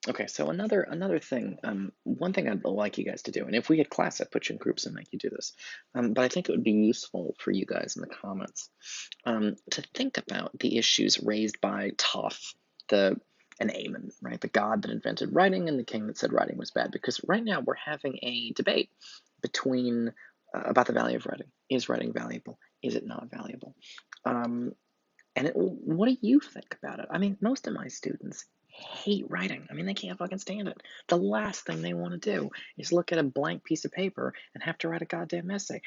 Okay, so another thing, one thing I'd like you guys to do, and if we had class, I'd put you in groups and make you do this. But I think it would be useful for you guys in the comments to think about the issues raised by Toph, the and Aemon, right? The god that invented writing and the king that said writing was bad. Because right now we're having a debate between about the value of writing. Is writing valuable? Is it not valuable? Um, what do you think about it? I mean, most of my students hate writing. I mean, they can't fucking stand it. The last thing they want to do is look at a blank piece of paper and have to write a goddamn essay.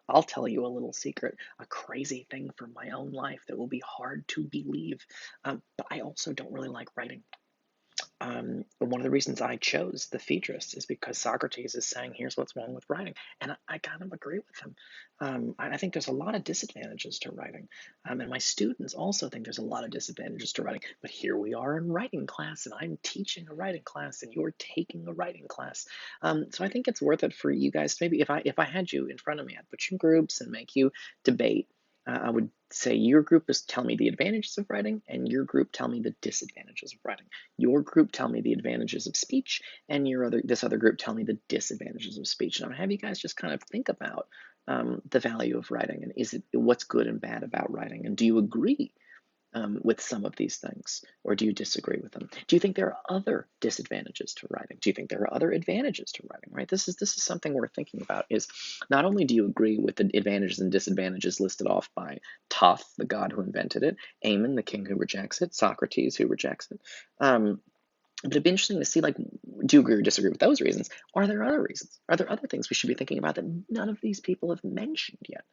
I'll tell you a little secret, a crazy thing from my own life that will be hard to believe. But I also don't really like writing. One of the reasons I chose the Phaedrus is because Socrates is saying, here's what's wrong with writing. And I kind of agree with him. I think there's a lot of disadvantages to writing. And my students also think there's a lot of disadvantages to writing. But here we are in writing class, and I'm teaching a writing class, and you're taking a writing class. So I think it's worth it for you guys. Maybe if I had you in front of me, I'd put you in groups and make you debate. I would say your group is tell me the advantages of writing, and your group tell me the disadvantages of writing. Your group tell me the advantages of speech, and this other group tell me the disadvantages of speech. And I'm gonna have you guys just kind of think about the value of writing, and what's good and bad about writing, and do you agree with some of these things, or do you disagree with them? Do you think there are other disadvantages to writing? Do you think there are other advantages to writing? Right. This is something we're thinking about. Is not only do you agree with the advantages and disadvantages listed off by Toph, the god who invented it, Aemon, the king who rejects it, Socrates who rejects it. But it'd be interesting to see, like, do you agree or disagree with those reasons? Are there other reasons? Are there other things we should be thinking about that none of these people have mentioned yet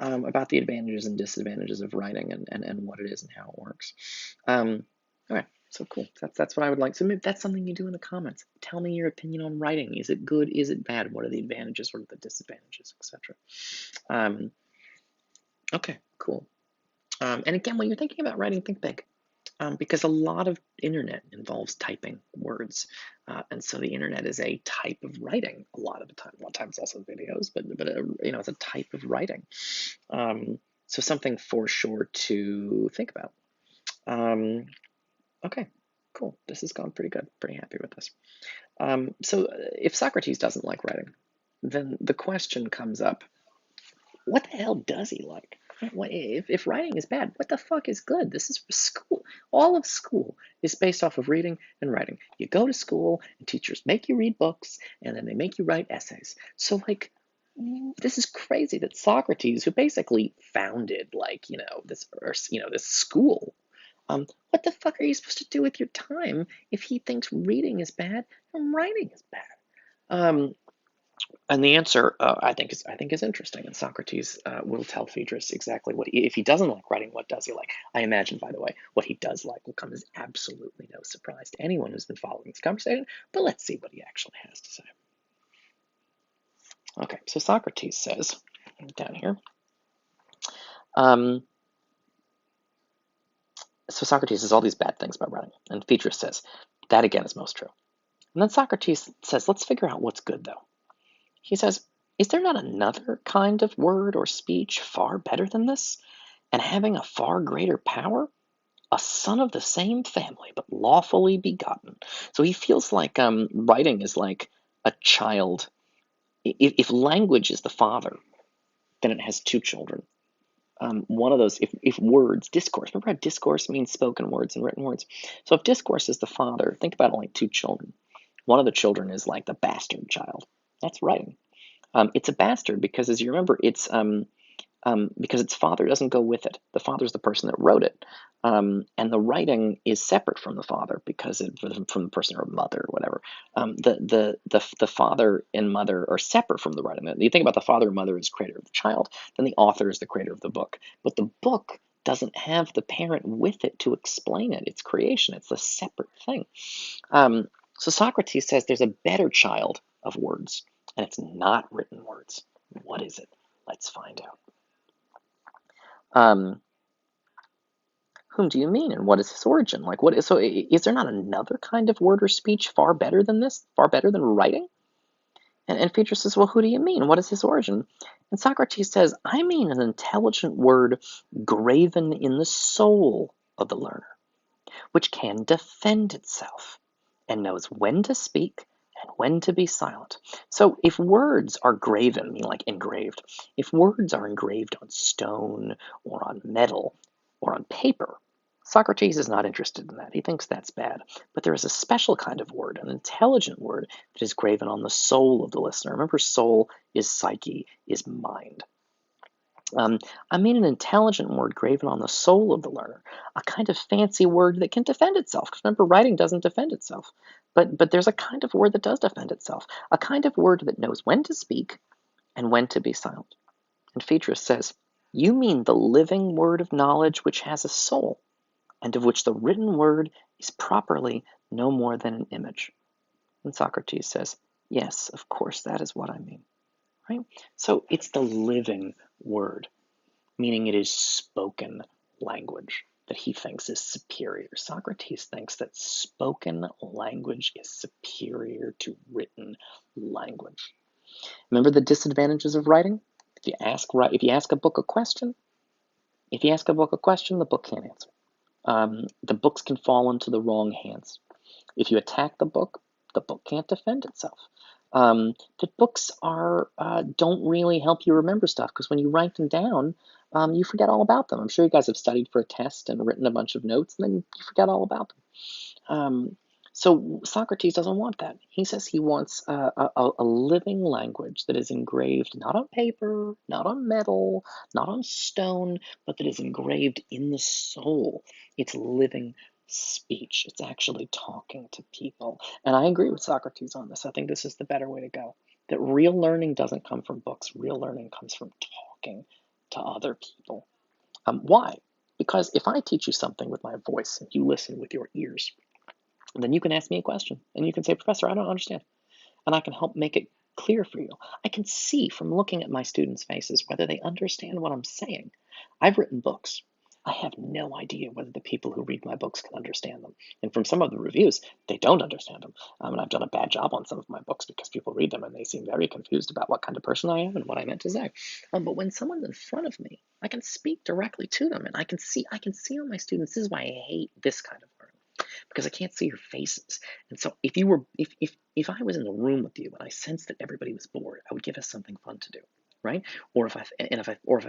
about the advantages and disadvantages of writing and what it is and how it works? Okay, so cool. That's what I would like. So maybe that's something you do in the comments. Tell me your opinion on writing. Is it good? Is it bad? What are the advantages? What are the disadvantages, etc. Okay, cool. And again, when you're thinking about writing, think big. Because a lot of internet involves typing words, and so the internet is a type of writing a lot of the time. A lot of times, also videos, but it's a type of writing. So something for sure to think about. Okay, cool. This has gone pretty good. Pretty happy with this. So if Socrates doesn't like writing, then the question comes up: what the hell does he like? If writing is bad, what the fuck is good? This is school. All of school is based off of reading and writing. You go to school, and teachers make you read books, and then they make you write essays. So, like, this is crazy that Socrates, who basically founded, like, this school, what the fuck are you supposed to do with your time if he thinks reading is bad and writing is bad? Um, and the answer, I think is interesting. And Socrates will tell Phaedrus exactly if he doesn't like writing, what does he like? I imagine, by the way, what he does like will come as absolutely no surprise to anyone who's been following this conversation. But let's see what he actually has to say. Okay, so Socrates says down here. Um, so Socrates says all these bad things about writing, and Phaedrus says that again is most true. And then Socrates says, let's figure out what's good though. He says, is there not another kind of word or speech far better than this, and having a far greater power? A son of the same family, but lawfully begotten. So he feels like writing is like a child. If language is the father, then it has two children. One of those, if words, discourse, remember how discourse means spoken words and written words? So if discourse is the father, think about it like two children. One of the children is like the bastard child. That's writing. It's a bastard because, as you remember, because its father doesn't go with it. The father's the person that wrote it, and the writing is separate from the father because from the person or mother or whatever. The father and mother are separate from the writing. You think about the father and mother as creator of the child, then the author is the creator of the book. But the book doesn't have the parent with it to explain it. It's creation. It's a separate thing. So Socrates says there's a better child of words, and it's not written words. What is it? Let's find out. Whom do you mean, and what is his origin? Like, is there not another kind of word or speech far better than this, far better than writing? And Phaedrus says, well, who do you mean? What is his origin? And Socrates says, I mean an intelligent word graven in the soul of the learner, which can defend itself and knows when to speak and when to be silent. So if words are graven, meaning like engraved, if words are engraved on stone or on metal or on paper, Socrates is not interested in that. He thinks that's bad. But there is a special kind of word, an intelligent word, that is graven on the soul of the listener. Remember, soul is psyche, is mind. I mean an intelligent word graven on the soul of the learner, a kind of fancy word that can defend itself. Because remember, writing doesn't defend itself. But there's a kind of word that does defend itself, a kind of word that knows when to speak and when to be silent. And Phaedrus says, you mean the living word of knowledge which has a soul, and of which the written word is properly no more than an image. And Socrates says, yes, of course, that is what I mean. Right? So it's the living word, meaning it is spoken language, that he thinks is superior. Socrates thinks that spoken language is superior to written language. Remember the disadvantages of writing? If you ask a book a question, the book can't answer. The books can fall into the wrong hands. If you attack the book can't defend itself. The books don't really help you remember stuff, because when you write them down, you forget all about them. I'm sure you guys have studied for a test and written a bunch of notes, and then you forget all about them. So Socrates doesn't want that. He says he wants a living language that is engraved not on paper, not on metal, not on stone, but that is engraved in the soul. It's living speech. It's actually talking to people. And I agree with Socrates on this. I think this is the better way to go. That real learning doesn't come from books. Real learning comes from talking to other people. Why? Because if I teach you something with my voice and you listen with your ears, then you can ask me a question and you can say, Professor, I don't understand. And I can help make it clear for you. I can see from looking at my students' faces whether they understand what I'm saying. I've written books. I have no idea whether the people who read my books can understand them. And from some of the reviews, they don't understand them. And I've done a bad job on some of my books because people read them and they seem very confused about what kind of person I am and what I meant to say. But when someone's in front of me, I can speak directly to them, and I can see on my students. This is why I hate this kind of learning, because I can't see your faces. And so if I was in the room with you and I sensed that everybody was bored, I would give us something fun to do, right? Or if I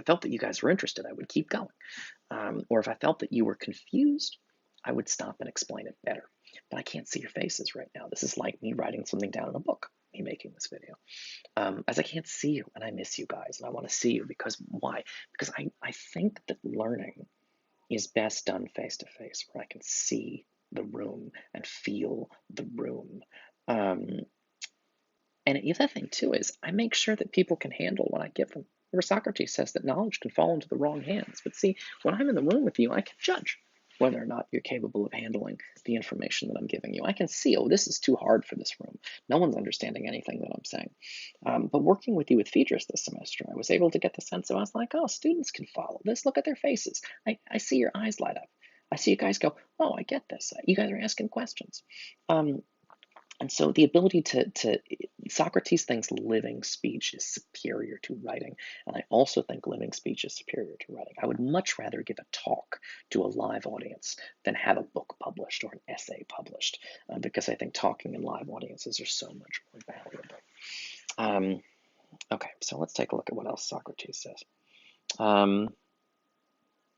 felt that you guys were interested, I would keep going. Or if I felt that you were confused, I would stop and explain it better. But I can't see your faces right now. This is like me writing something down in a book, me making this video. As I can't see you, and I miss you guys, and I want to see you. Because why? Because I think that learning is best done face to face, where I can see the room and feel the room. Um, and the other thing too is I make sure that people can handle what I give them. Where Socrates says that knowledge can fall into the wrong hands. But see, when I'm in the room with you, I can judge whether or not you're capable of handling the information that I'm giving you. I can see, oh, this is too hard for this room. No one's understanding anything that I'm saying. But working with you with Phaedrus this semester, I was able to get the sense of, I was like, oh, students can follow this. Look at their faces. I see your eyes light up. I see you guys go, oh, I get this. You guys are asking questions. And so the ability to Socrates thinks living speech is superior to writing, and I also think living speech is superior to writing. I would much rather give a talk to a live audience than have a book published or an essay published, because I think talking in live audiences are so much more valuable. Okay, so let's take a look at what else Socrates says.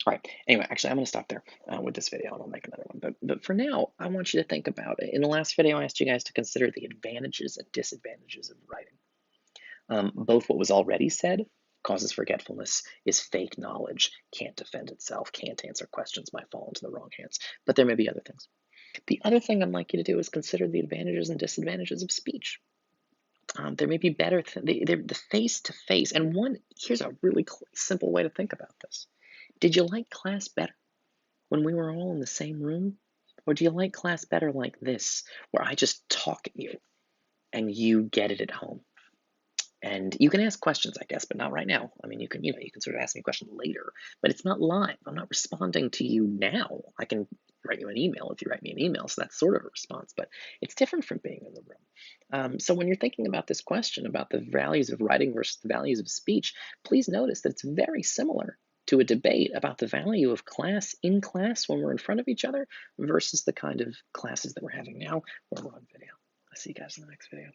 All right. Anyway, actually, I'm going to stop there with this video, and I'll make another one. But for now, I want you to think about it. In the last video, I asked you guys to consider the advantages and disadvantages of writing. Both what was already said, causes forgetfulness, is fake knowledge, can't defend itself, can't answer questions, might fall into the wrong hands. But there may be other things. The other thing I'd like you to do is consider the advantages and disadvantages of speech. There may be better, the face-to-face. And here's a really simple way to think about this. Did you like class better when we were all in the same room? Or do you like class better like this, where I just talk at you and you get it at home? And you can ask questions, I guess, but not right now. I mean, you can sort of ask me a question later, but it's not live. I'm not responding to you now. I can write you an email if you write me an email, so that's sort of a response, but it's different from being in the room. So when you're thinking about this question about the values of writing versus the values of speech, please notice that it's very similar to a debate about the value of class in class when we're in front of each other versus the kind of classes that we're having now where we're on video. I'll see you guys in the next video.